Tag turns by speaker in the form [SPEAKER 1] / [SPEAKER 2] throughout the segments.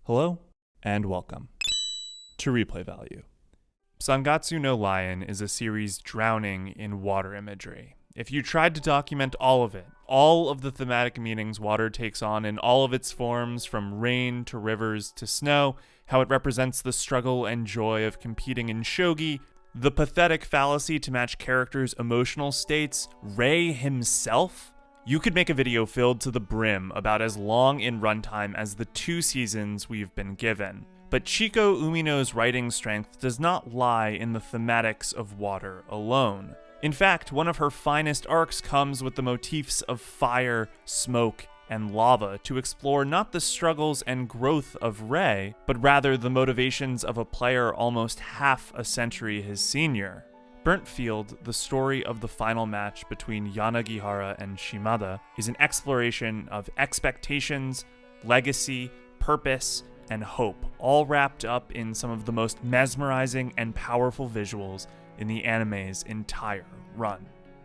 [SPEAKER 1] Hello, and welcome to Replay Value. Sangatsu no Lion is a series drowning in water imagery. If you tried to document all of it, all of the thematic meanings water takes on in all of its forms, from rain to rivers to snow, how it represents the struggle and joy of competing in shogi, the pathetic fallacy to match characters' emotional states, Rei himself, you could make a video filled to the brim about as long in runtime as the 2 seasons we've been given. But Chiko Umino's writing strength does not lie in the thematics of water alone. In fact, one of her finest arcs comes with the motifs of fire, smoke, and lava to explore not the struggles and growth of Rei, but rather the motivations of a player almost half a century his senior. Burnt Field, the story of the final match between Yanagihara and Shimada, is an exploration of expectations, legacy, purpose, and hope, all wrapped up in some of the most mesmerizing and powerful visuals in the anime's entire run.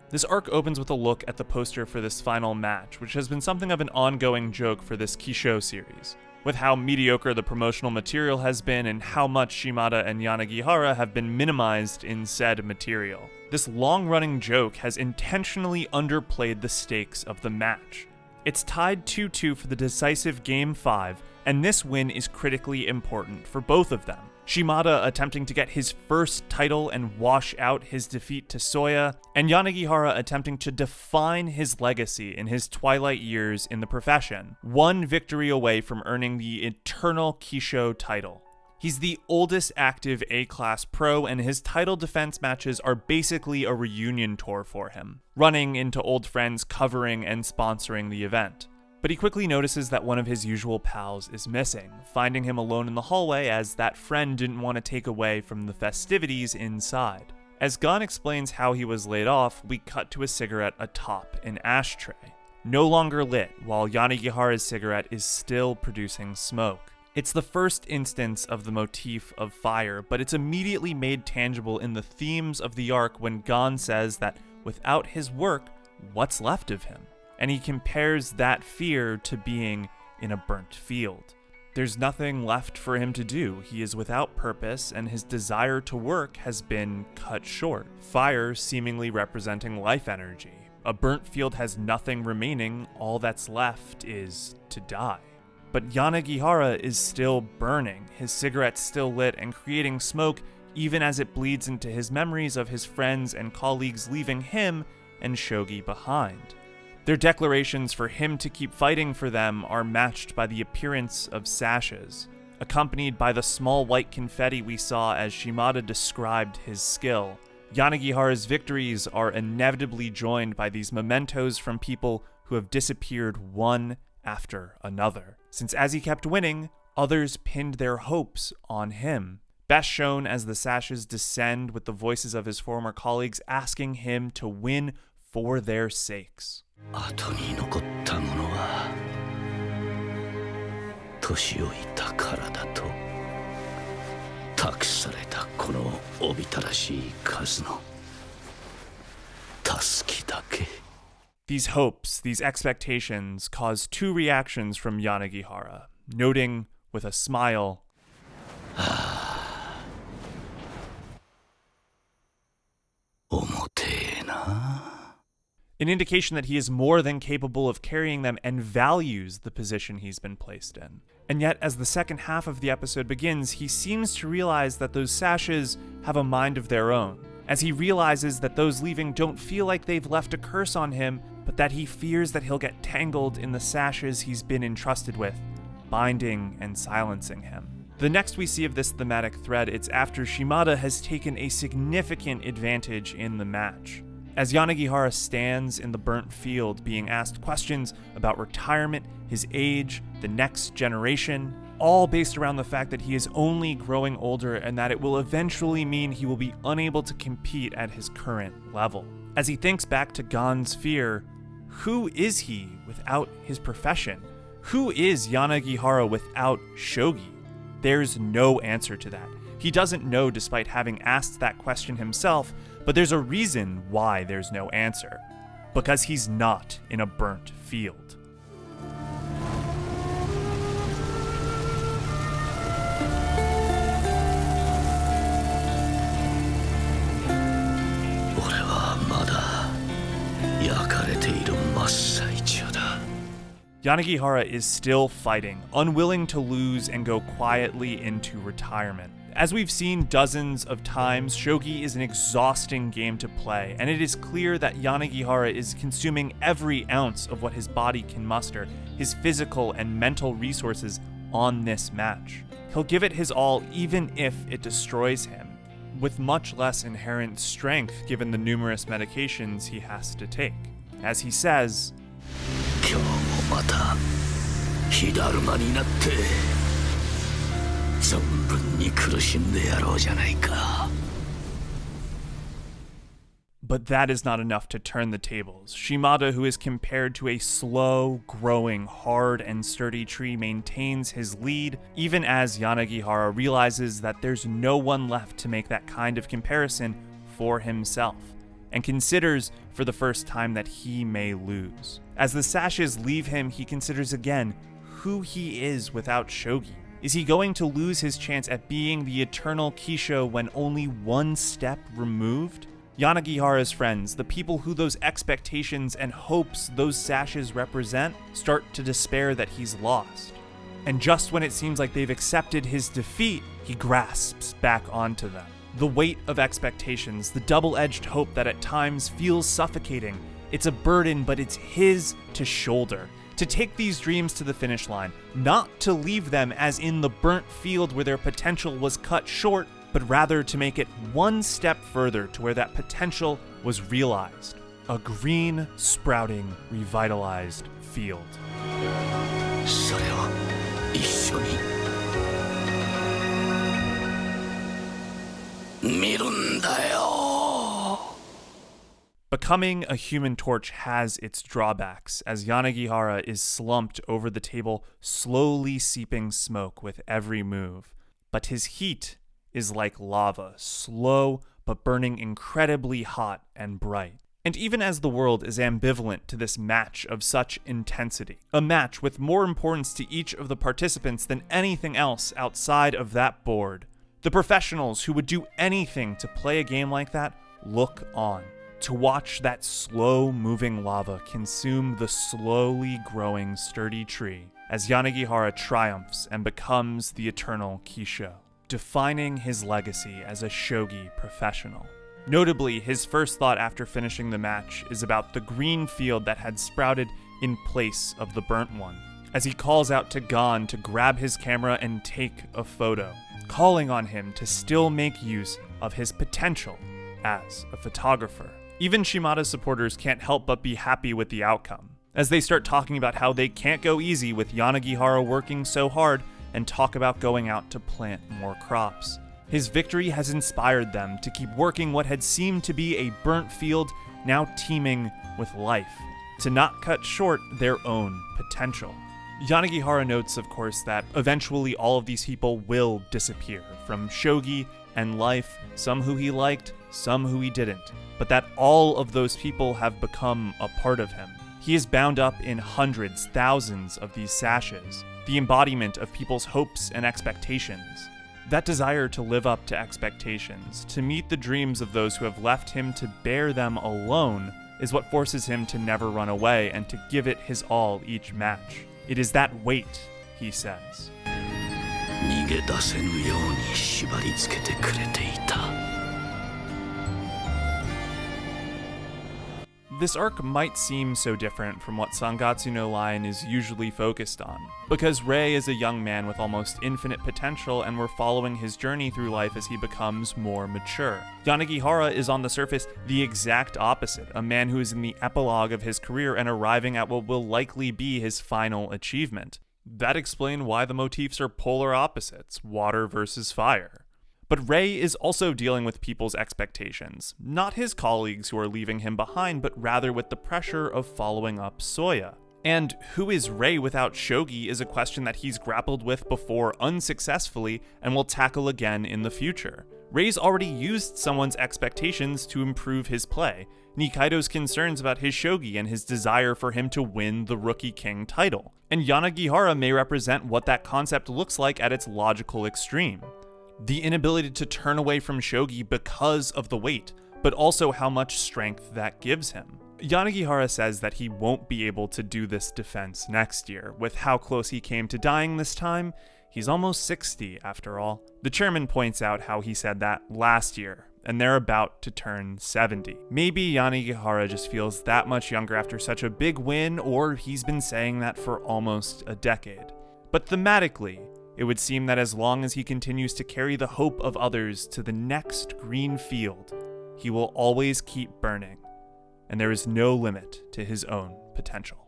[SPEAKER 1] This arc opens with a look at the poster for this final match, which has been something of an ongoing joke for this Kisho series, with how mediocre the promotional material has been and how much Shimada and Yanagihara have been minimized in said material. This long-running joke has intentionally underplayed the stakes of the match. It's tied 2-2 for the decisive Game 5, and this win is critically important for both of them. Shimada attempting to get his first title and wash out his defeat to Soya, and Yanagihara attempting to define his legacy in his twilight years in the profession, one victory away from earning the eternal Kisho title. He's the oldest active A-class pro, and his title defense matches are basically a reunion tour for him, running into old friends covering and sponsoring the event. But he quickly notices that one of his usual pals is missing, finding him alone in the hallway as that friend didn't want to take away from the festivities inside. As Gon explains how he was laid off, we cut to a cigarette atop an ashtray, no longer lit, while Yanagihara's cigarette is still producing smoke. It's the first instance of the motif of fire, but it's immediately made tangible in the themes of the arc when Gon says that without his work, what's left of him? And he compares that fear to being in a burnt field. There's nothing left for him to do. He is without purpose, and his desire to work has been cut short. Fire seemingly representing life energy. A burnt field has nothing remaining. All that's left is to die. But Yanagihara is still burning, his cigarette still lit and creating smoke, even as it bleeds into his memories of his friends and colleagues leaving him and Shogi behind. Their declarations for him to keep fighting for them are matched by the appearance of sashes, accompanied by the small white confetti we saw as Shimada described his skill. Yanagihara's victories are inevitably joined by these mementos from people who have disappeared one after another, since as he kept winning, others pinned their hopes on him. Best shown as the sashes descend with the voices of his former colleagues asking him to win for their sakes.
[SPEAKER 2] 後に残ったものは年老いた体と託されたこのおびただしい数の助けだけ。
[SPEAKER 1] These hopes, these expectations, cause 2 reactions from Yanagihara, noting with a smile, an indication that he is more than capable of carrying them and values the position he's been placed in. And yet, as the second half of the episode begins, he seems to realize that those sashes have a mind of their own, as he realizes that those leaving don't feel like they've left a curse on him, but that he fears that he'll get tangled in the sashes he's been entrusted with, binding and silencing him. The next we see of this thematic thread, it's after Shimada has taken a significant advantage in the match. As Yanagihara stands in the burnt field being asked questions about retirement, his age, the next generation, all based around the fact that he is only growing older and that it will eventually mean he will be unable to compete at his current level. As he thinks back to Gon's fear, who is he without his profession? Who is Yanagihara without shogi? There's no answer to that. He doesn't know despite having asked that question himself, but there's a reason why there's no answer. Because he's not in a burnt field. Yanagihara is still fighting, unwilling to lose and go quietly into retirement. As we've seen dozens of times, shogi is an exhausting game to play, and it is clear that Yanagihara is consuming every ounce of what his body can muster, his physical and mental resources, on this match. He'll give it his all even if it destroys him, with much less inherent strength given the numerous medications he has to take. As he says, but that is not enough to turn the tables. Shimada, who is compared to a slow, growing, hard, and sturdy tree, maintains his lead, even as Yanagihara realizes that there's no one left to make that kind of comparison for himself, and considers for the first time that he may lose. As the sashes leave him, he considers again who he is without shogi. Is he going to lose his chance at being the eternal Kisho when only one step removed? Yanagihara's friends, the people who those expectations and hopes those sashes represent, start to despair that he's lost. And just when it seems like they've accepted his defeat, he grasps back onto them. The weight of expectations, the double-edged hope that at times feels suffocating, it's a burden, but it's his to shoulder. To take these dreams to the finish line, not to leave them as in the burnt field where their potential was cut short, but rather to make it one step further to where that potential was realized. A green, sprouting, revitalized field. Becoming a Human Torch has its drawbacks, as Yanagihara is slumped over the table, slowly seeping smoke with every move. But his heat is like lava, slow but burning incredibly hot and bright. And even as the world is ambivalent to this match of such intensity, a match with more importance to each of the participants than anything else outside of that board, the professionals who would do anything to play a game like that look on, to watch that slow-moving lava consume the slowly growing sturdy tree as Yanagihara triumphs and becomes the eternal Kisho, defining his legacy as a shogi professional. Notably, his first thought after finishing the match is about the green field that had sprouted in place of the burnt one, as he calls out to Gon to grab his camera and take a photo, calling on him to still make use of his potential as a photographer. Even Shimada's supporters can't help but be happy with the outcome, as they start talking about how they can't go easy with Yanagihara working so hard and talk about going out to plant more crops. His victory has inspired them to keep working what had seemed to be a burnt field now teeming with life, to not cut short their own potential. Yanagihara notes, of course, that eventually all of these people will disappear from shogi and life, some who he liked, some who he didn't, but that all of those people have become a part of him. He is bound up in hundreds, thousands of these sashes, the embodiment of people's hopes and expectations. That desire to live up to expectations, to meet the dreams of those who have left him to bear them alone, is what forces him to never run away and to give it his all each match. It is that weight, he says. This arc might seem so different from what Sangatsu no Lion is usually focused on, because Rei is a young man with almost infinite potential and we're following his journey through life as he becomes more mature. Yanagihara is on the surface the exact opposite, a man who is in the epilogue of his career and arriving at what will likely be his final achievement. That explains why the motifs are polar opposites, water versus fire. But Rei is also dealing with people's expectations, not his colleagues who are leaving him behind, but rather with the pressure of following up Soya. And who is Rei without shogi is a question that he's grappled with before unsuccessfully and will tackle again in the future. Rei's already used someone's expectations to improve his play, Nikaido's concerns about his shogi and his desire for him to win the Rookie King title. And Yanagihara may represent what that concept looks like at its logical extreme. The inability to turn away from shogi because of the weight, but also how much strength that gives him. Yanagihara says that he won't be able to do this defense next year. With how close he came to dying this time, he's almost 60 after all. The chairman points out how he said that last year, and they're about to turn 70. Maybe Yanagihara just feels that much younger after such a big win, or he's been saying that for almost a decade. But thematically, it would seem that as long as he continues to carry the hope of others to the next green field, he will always keep burning, and there is no limit to his own potential.